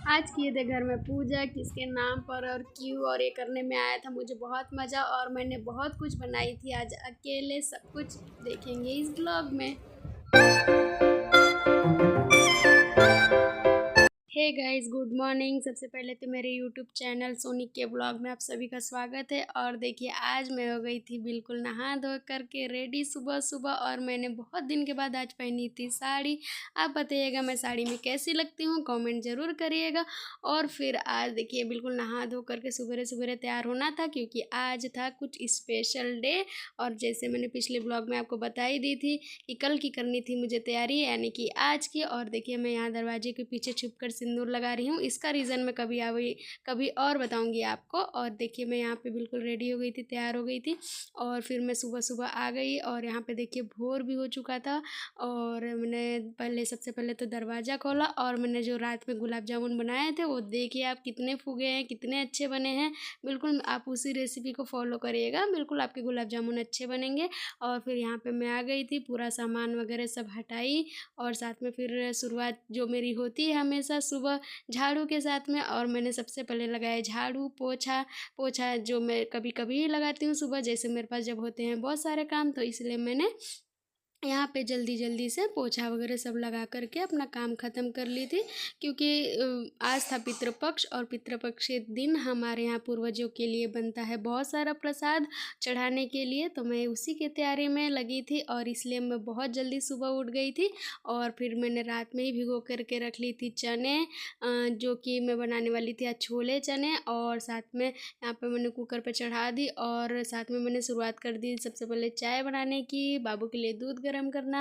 आज किए थे घर में पूजा किसके नाम पर और क्यों, और ये करने में आया था मुझे बहुत मज़ा, और मैंने बहुत कुछ बनाई थी आज अकेले। सब कुछ देखेंगे इस ब्लॉग में। Hey guys, good morning. सबसे पहले तो मेरे यूट्यूब चैनल सोनी के ब्लॉग में आप सभी का स्वागत है। और देखिए, आज मैं हो गई थी बिल्कुल नहा धो करके रेडी सुबह सुबह, और मैंने बहुत दिन के बाद आज पहनी थी साड़ी। आप बताइएगा मैं साड़ी में कैसी लगती हूँ, कमेंट ज़रूर करिएगा। और फिर आज देखिए बिल्कुल नहा धो करके सुबह सुबह तैयार होना था, क्योंकि आज था कुछ स्पेशल डे। और जैसे मैंने पिछले ब्लॉग में आपको बता ही दी थी कि कल की करनी थी मुझे तैयारी, यानी कि आज की। और देखिए, मैं यहाँ दरवाजे के पीछे छुप कर सिंदूर लगा रही हूँ। इसका रीज़न मैं कभी और बताऊँगी आपको। और देखिए, मैं यहाँ पे बिल्कुल रेडी हो गई थी, तैयार हो गई थी। और फिर मैं सुबह सुबह आ गई, और यहाँ पे देखिए भोर भी हो चुका था। और मैंने सबसे पहले तो दरवाज़ा खोला, और मैंने जो रात में गुलाब जामुन बनाए थे वो देखिए आप कितने फूगे हैं, कितने अच्छे बने हैं। बिल्कुल आप उसी रेसिपी को फॉलो करिएगा, बिल्कुल आपके गुलाब जामुन अच्छे बनेंगे। और फिर यहाँ पे मैं आ गई थी, पूरा सामान वगैरह सब हटाई। और साथ में फिर शुरुआत जो मेरी होती है हमेशा सुबह झाड़ू के साथ में, और मैंने सबसे पहले लगाया झाड़ू। पोछा पोछा जो मैं कभी कभी ही लगाती हूँ सुबह, जैसे मेरे पास जब होते हैं बहुत सारे काम, तो इसलिए मैंने यहाँ पे जल्दी जल्दी से पोछा वगैरह सब लगा करके अपना काम ख़त्म कर ली थी। क्योंकि आज था पितृपक्ष, और पितृपक्ष के दिन हमारे यहाँ पूर्वजों के लिए बनता है बहुत सारा प्रसाद चढ़ाने के लिए। तो मैं उसी की तैयारी में लगी थी, और इसलिए मैं बहुत जल्दी सुबह उठ गई थी। और फिर मैंने रात में ही भिगो करके रख ली थी चने, जो कि मैं बनाने वाली थी आज छोले चने। और साथ में यहाँ पे मैंने कुकर पे चढ़ा दी, और साथ में मैंने शुरुआत कर दी सबसे पहले चाय बनाने की, बाबू के लिए दूध गर्म करना।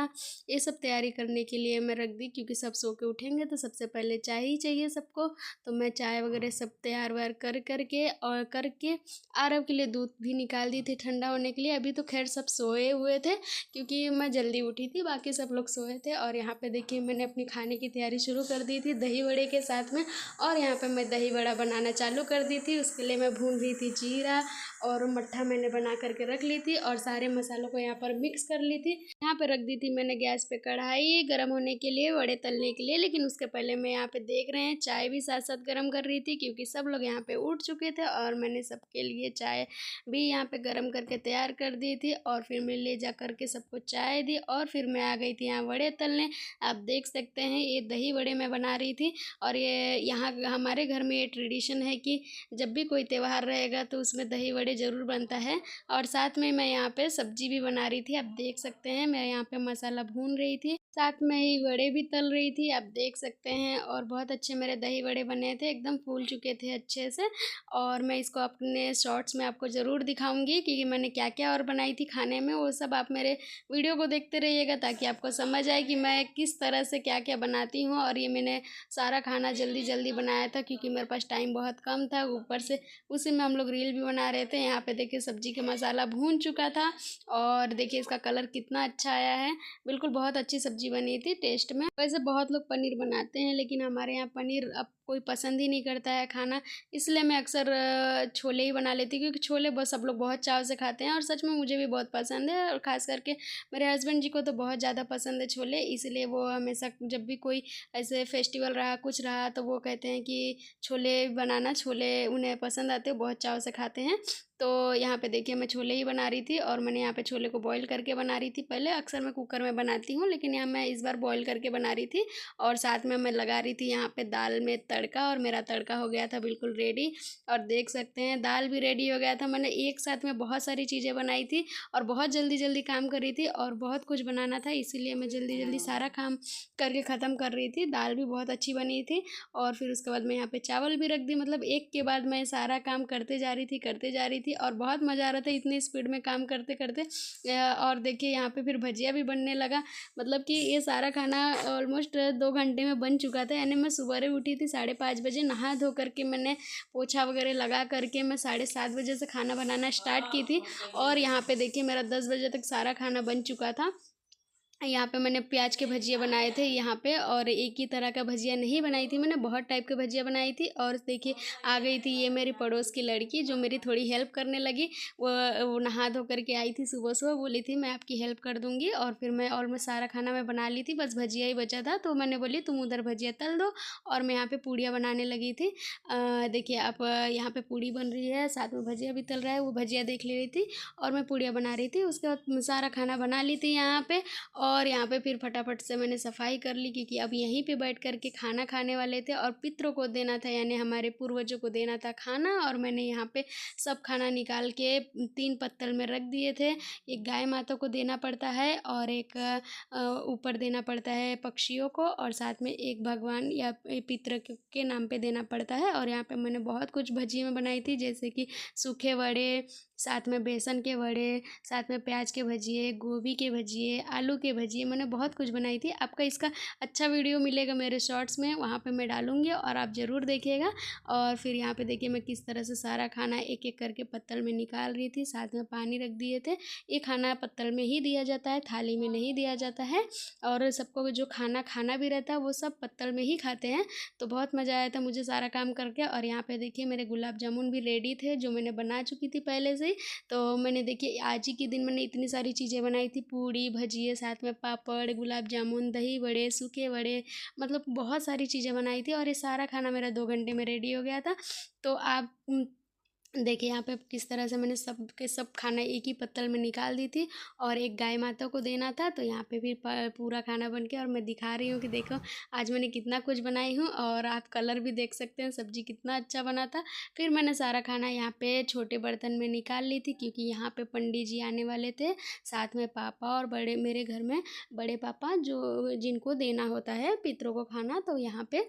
ये सब तैयारी करने के लिए मैं रख दी, क्योंकि सब सो के उठेंगे तो सबसे पहले चाय ही चाहिए सबको। तो मैं चाय वगैरह सब तैयार वार करके आरव के लिए दूध भी निकाल दी थी ठंडा होने के लिए। अभी तो खैर सब सोए हुए थे, क्योंकि मैं जल्दी उठी थी, बाकी सब लोग सोए थे। और यहाँ पे देखिए मैंने अपनी खाने की तैयारी शुरू कर दी थी दही वड़े के साथ में। और यहाँ पे मैं दही वड़ा बनाना चालू कर दी थी। उसके लिए मैं भून रही थी जीरा, और मट्ठा मैंने बना करके रख ली थी, और सारे मसालों को यहाँ पर मिक्स कर ली थी। यहाँ पे रख दी थी मैंने गैस पे कढ़ाई गर्म होने के लिए, वड़े तलने के लिए। लेकिन उसके पहले मैं यहाँ पे देख रहे हैं चाय भी साथ साथ गर्म कर रही थी, क्योंकि सब लोग यहाँ पे उठ चुके थे, और मैंने सबके लिए चाय भी यहाँ पे गर्म करके तैयार कर दी थी। और फिर मैं ले जा करके सबको चाय दी, और फिर मैं आ गई थी यहाँ वड़े तलने। आप देख सकते हैं ये दही वड़े मैं बना रही थी। और ये यहाँ हमारे घर में ये ट्रेडिशन है कि जब भी कोई त्यौहार रहेगा तो उसमें दही वड़े ज़रूर बनता है। और साथ में मैं यहाँ पे सब्जी भी बना रही थी। आप देख सकते हैं मैं यहाँ पे मसाला भून रही थी, साथ में ही वड़े भी तल रही थी, आप देख सकते हैं। और बहुत अच्छे मेरे दही वड़े बने थे, एकदम फूल चुके थे अच्छे से। और मैं इसको अपने शॉर्ट्स में आपको ज़रूर दिखाऊंगी कि मैंने क्या क्या और बनाई थी खाने में। वो सब आप मेरे वीडियो को देखते रहिएगा, ताकि आपको समझ आए कि मैं किस तरह से क्या क्या बनाती हूँ। और ये मैंने सारा खाना जल्दी जल्दी बनाया था, क्योंकि मेरे पास टाइम बहुत कम था। ऊपर से उसी में हम लोग रील भी बना रहे थे। यहाँ पे देखिए सब्जी का मसाला भून चुका था, और देखिए इसका कलर कितना अच्छा आया है। बिल्कुल बहुत अच्छी सब्जी बनी थी टेस्ट में। वैसे बहुत लोग पनीर बनाते हैं, लेकिन हमारे यहाँ पनीर अब कोई पसंद ही नहीं करता है खाना। इसलिए मैं अक्सर छोले ही बना लेती हूँ, क्योंकि छोले बस सब लोग बहुत चाव से खाते हैं, और सच में मुझे भी बहुत पसंद है। और ख़ास करके मेरे हस्बैंड जी को तो बहुत ज़्यादा पसंद है छोले, इसलिए वो हमेशा जब भी कोई ऐसे फेस्टिवल रहा कुछ रहा तो वो कहते हैं कि छोले बनाना, छोले उन्हें पसंद आते हैं, बहुत चाव से खाते हैं। तो यहाँ पे देखिए मैं छोले ही बना रही थी, और मैंने यहाँ पे छोले को बॉईल करके बना रही थी। पहले अक्सर मैं कुकर में बनाती हूँ, लेकिन यहाँ मैं इस बार बॉईल करके बना रही थी। और साथ में मैं लगा रही थी यहाँ पे दाल में तड़का, और मेरा तड़का हो गया था बिल्कुल रेडी। और देख सकते हैं दाल भी रेडी हो गया था। मैंने एक साथ में बहुत सारी चीज़ें बनाई थी, और बहुत जल्दी जल्दी काम कर रही थी, और बहुत कुछ बनाना था, इसीलिए मैं जल्दी जल्दी सारा काम करके ख़त्म कर रही थी। दाल भी बहुत अच्छी बनी थी। और फिर उसके बाद मैं यहाँ पे चावल भी रख दी, मतलब एक के बाद मैं सारा काम करते जा रही थी। और बहुत मज़ा आ रहा था इतनी स्पीड में काम करते करते। और देखिए यहाँ पे फिर भजिया भी बनने लगा। मतलब कि ये सारा खाना ऑलमोस्ट 2 घंटे में बन चुका था। यानी मैं सुबह उठी थी 5:30 बजे, नहा धो करके मैंने पोछा वगैरह लगा करके मैं 7:30 बजे से खाना बनाना स्टार्ट की थी। और यहाँ पे देखिए मेरा 10 बजे तक सारा खाना बन चुका था। यहाँ पे मैंने प्याज के भजिया बनाए थे यहाँ पे, और एक ही तरह का भजिया नहीं बनाई थी मैंने, बहुत टाइप के भजिया बनाई थी। और देखिए आ गई थी ये मेरी पड़ोस की लड़की जो मेरी थोड़ी हेल्प करने लगी। वो नहा धो करके आई थी सुबह सुबह, बोली थी मैं आपकी हेल्प कर दूँगी। और फिर मैं ऑलमोस्ट सारा खाना मैं बना ली थी, बस भजिया ही बचा था। तो मैंने बोली तुम उधर भजिया तल दो और मैं यहाँ पे पूड़ियाँ बनाने लगी थी। देखिए आप यहाँ पे पूड़ी बन रही है, साथ में भजिया भी तल रहा है। वो भजिया देख ले रही थी और मैं पूड़ियाँ बना रही थी। उसके बाद सारा खाना बना ली थी यहाँ पे। और यहाँ पे फिर फटाफट से मैंने सफाई कर ली, क्योंकि अब यहीं पे बैठ कर के खाना खाने वाले थे और पितरों को देना था, यानी हमारे पूर्वजों को देना था खाना। और मैंने यहाँ पे सब खाना निकाल के 3 पत्तल में रख दिए थे। एक गाय माता को देना पड़ता है और एक ऊपर देना पड़ता है पक्षियों को, और साथ में एक भगवान या पितर के नाम पे देना पड़ता है। और यहाँ पे मैंने बहुत कुछ भजिए में बनाई थी, जैसे कि सूखे वड़े, साथ में बेसन के वड़े, साथ में प्याज के भजिए, गोभी के भजिए, आलू के भजिए, मैंने बहुत कुछ बनाई थी। आपका इसका अच्छा वीडियो मिलेगा मेरे शॉर्ट्स में, वहाँ पे मैं डालूँगी और आप ज़रूर देखिएगा। और फिर यहाँ पे देखिए मैं किस तरह से सारा खाना एक एक करके पत्तल में निकाल रही थी, साथ में पानी रख दिए थे। ये खाना पत्तल में ही दिया जाता है, थाली में नहीं दिया जाता है। और सबको जो खाना खाना भी रहता है वो सब पत्तल में ही खाते हैं। तो बहुत मज़ा आया था मुझे सारा काम करके। और यहाँ पे देखिए मेरे गुलाब जामुन भी रेडी थे, जो मैंने बना चुकी थी पहले से ही। तो मैंने देखिए आज ही के दिन मैंने इतनी सारी चीज़ें बनाई थी, पूड़ी भजिए, साथ में पापड़, गुलाब जामुन, दही बड़े, सूखे बड़े, मतलब बहुत सारी चीज़ें बनाई थी। और ये सारा खाना मेरा 2 घंटे में रेडी हो गया था। तो आप देखिए यहाँ पे किस तरह से मैंने सब के सब खाना एक ही पत्तल में निकाल दी थी। और एक गाय माता को देना था, तो यहाँ पे भी पूरा खाना बन के, और मैं दिखा रही हूँ कि देखो आज मैंने कितना कुछ बनाई हूँ। और आप कलर भी देख सकते हैं, सब्जी कितना अच्छा बना था। फिर मैंने सारा खाना यहाँ पे छोटे बर्तन में निकाल ली थी, क्योंकि यहाँ पे पंडित जी आने वाले थे, साथ में पापा और बड़े, मेरे घर में बड़े पापा जो जिनको देना होता है पितरों को खाना। तो यहाँ पे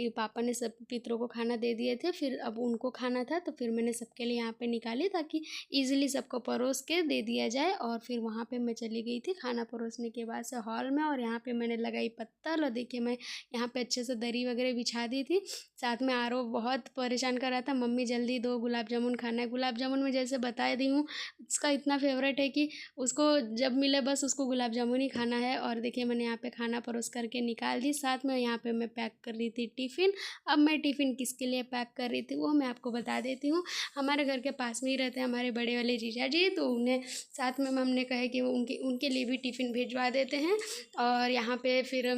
पापा ने सब पितरों को खाना दे दिए थे, फिर अब उनको खाना था। तो फिर मैंने सबके लिए यहाँ पे निकाली, ताकि इजीली सबको परोस के दे दिया जाए। और फिर वहाँ पे मैं चली गई थी खाना परोसने के बाद से हॉल में, और यहाँ पे मैंने लगाई पत्तल। और देखिए मैं यहाँ पे अच्छे से दरी वगैरह बिछा दी थी। साथ में आरो बहुत परेशान कर रहा था, मम्मी जल्दी दो, गुलाब जामुन खाना है। गुलाब जामुन में जैसे बता दी हूँ, उसका इतना फेवरेट है कि उसको जब मिले बस उसको गुलाब जामुन ही खाना है। और देखिए मैंने यहाँ पे खाना परोस करके निकाल दी। साथ में यहाँ पे मैं पैक कर रही थी टिफ़िन। अब मैं टिफ़िन किसके लिए पैक कर रही थी वो मैं आपको बता देती हूँ। हमारे घर के पास में ही रहते हैं हमारे बड़े वाले जीजा जी, तो उन्हें साथ में हमने कहा कि वो उनके लिए भी टिफ़िन भिजवा देते हैं। और यहाँ पे फिर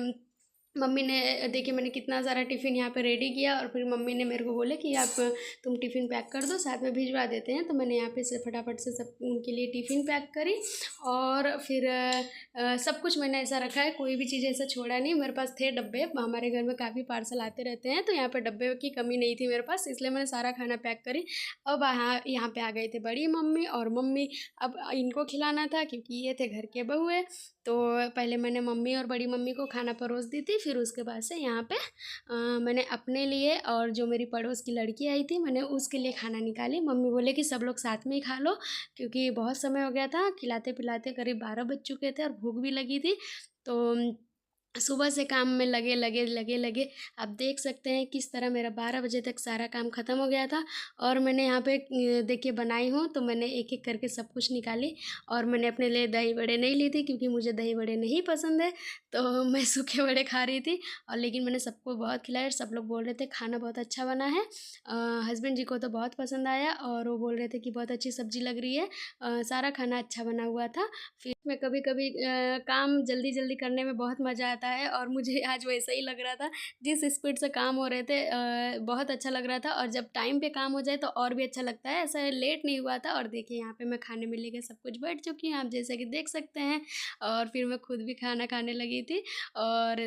मम्मी ने देखिए मैंने कितना सारा टिफ़िन यहाँ पे रेडी किया। और फिर मम्मी ने मेरे को बोले कि आप तुम टिफ़िन पैक कर दो, साथ में भिजवा देते हैं। तो मैंने यहाँ पे से फटाफट से सब उनके लिए टिफ़िन पैक करी। और फिर सब कुछ मैंने ऐसा रखा है, कोई भी चीज़ ऐसा छोड़ा नहीं। मेरे पास थे डब्बे, हमारे घर में काफ़ी पार्सल आते रहते हैं, तो यहाँ पर डब्बे की कमी नहीं थी मेरे पास, इसलिए मैंने सारा खाना पैक करी। अब यहाँ पे आ गए थे बड़ी मम्मी और मम्मी, अब इनको खिलाना था क्योंकि ये थे घर के बहुए। तो पहले मैंने मम्मी और बड़ी मम्मी को खाना परोस दी थी, फिर उसके बाद से यहाँ पे मैंने अपने लिए और जो मेरी पड़ोस की लड़की आई थी मैंने उसके लिए खाना निकाली। मम्मी बोले कि सब लोग साथ में ही खा लो, क्योंकि बहुत समय हो गया था, खिलाते पिलाते करीब 12 बज चुके थे और भूख भी लगी थी। तो सुबह से काम में लगे आप देख सकते हैं किस तरह मेरा 12 बजे तक सारा काम ख़त्म हो गया था। और मैंने यहाँ पे देखिए बनाई हूँ, तो मैंने एक एक करके सब कुछ निकाली। और मैंने अपने लिए दही बड़े नहीं ली थी, क्योंकि मुझे दही बड़े नहीं पसंद है, तो मैं सूखे बड़े खा रही थी। और लेकिन मैंने सबको बहुत खिलाया और सब लोग बोल रहे थे खाना बहुत अच्छा बना है। हस्बैंड जी को तो बहुत पसंद आया और वो बोल रहे थे कि बहुत अच्छी सब्ज़ी लग रही है। सारा खाना अच्छा बना हुआ था। फिर मैं कभी कभी काम जल्दी जल्दी करने में बहुत मज़ा आता है, और मुझे आज वैसा ही लग रहा था। जिस स्पीड से काम हो रहे थे बहुत अच्छा लग रहा था, और जब टाइम पे काम हो जाए तो और भी अच्छा लगता है, ऐसा लेट नहीं हुआ था। और देखिए यहाँ पे मैं खाने में लेके सब कुछ बैठ चुकी हूँ, आप जैसे कि देख सकते हैं। और फिर मैं खुद भी खाना खाने लगी थी, और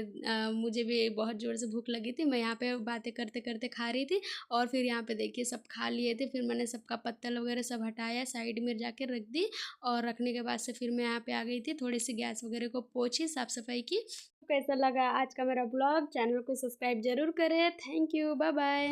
मुझे भी बहुत ज़ोर से भूख लगी थी। मैं यहाँ पे बातें करते करते खा रही थी। और फिर यहाँ पे देखिए सब खा लिए थे, फिर मैंने सबका पत्तल वगैरह सब हटाया, साइड में जाके रख दी। और रखने के बाद से फिर मैं यहाँ पे आ गई थी, थोड़ी सी गैस वगैरह को पोंछी, साफ़ सफाई की। कैसा लगा आज का मेरा ब्लॉग, चैनल को सब्सक्राइब जरूर करें। Thank you, bye bye.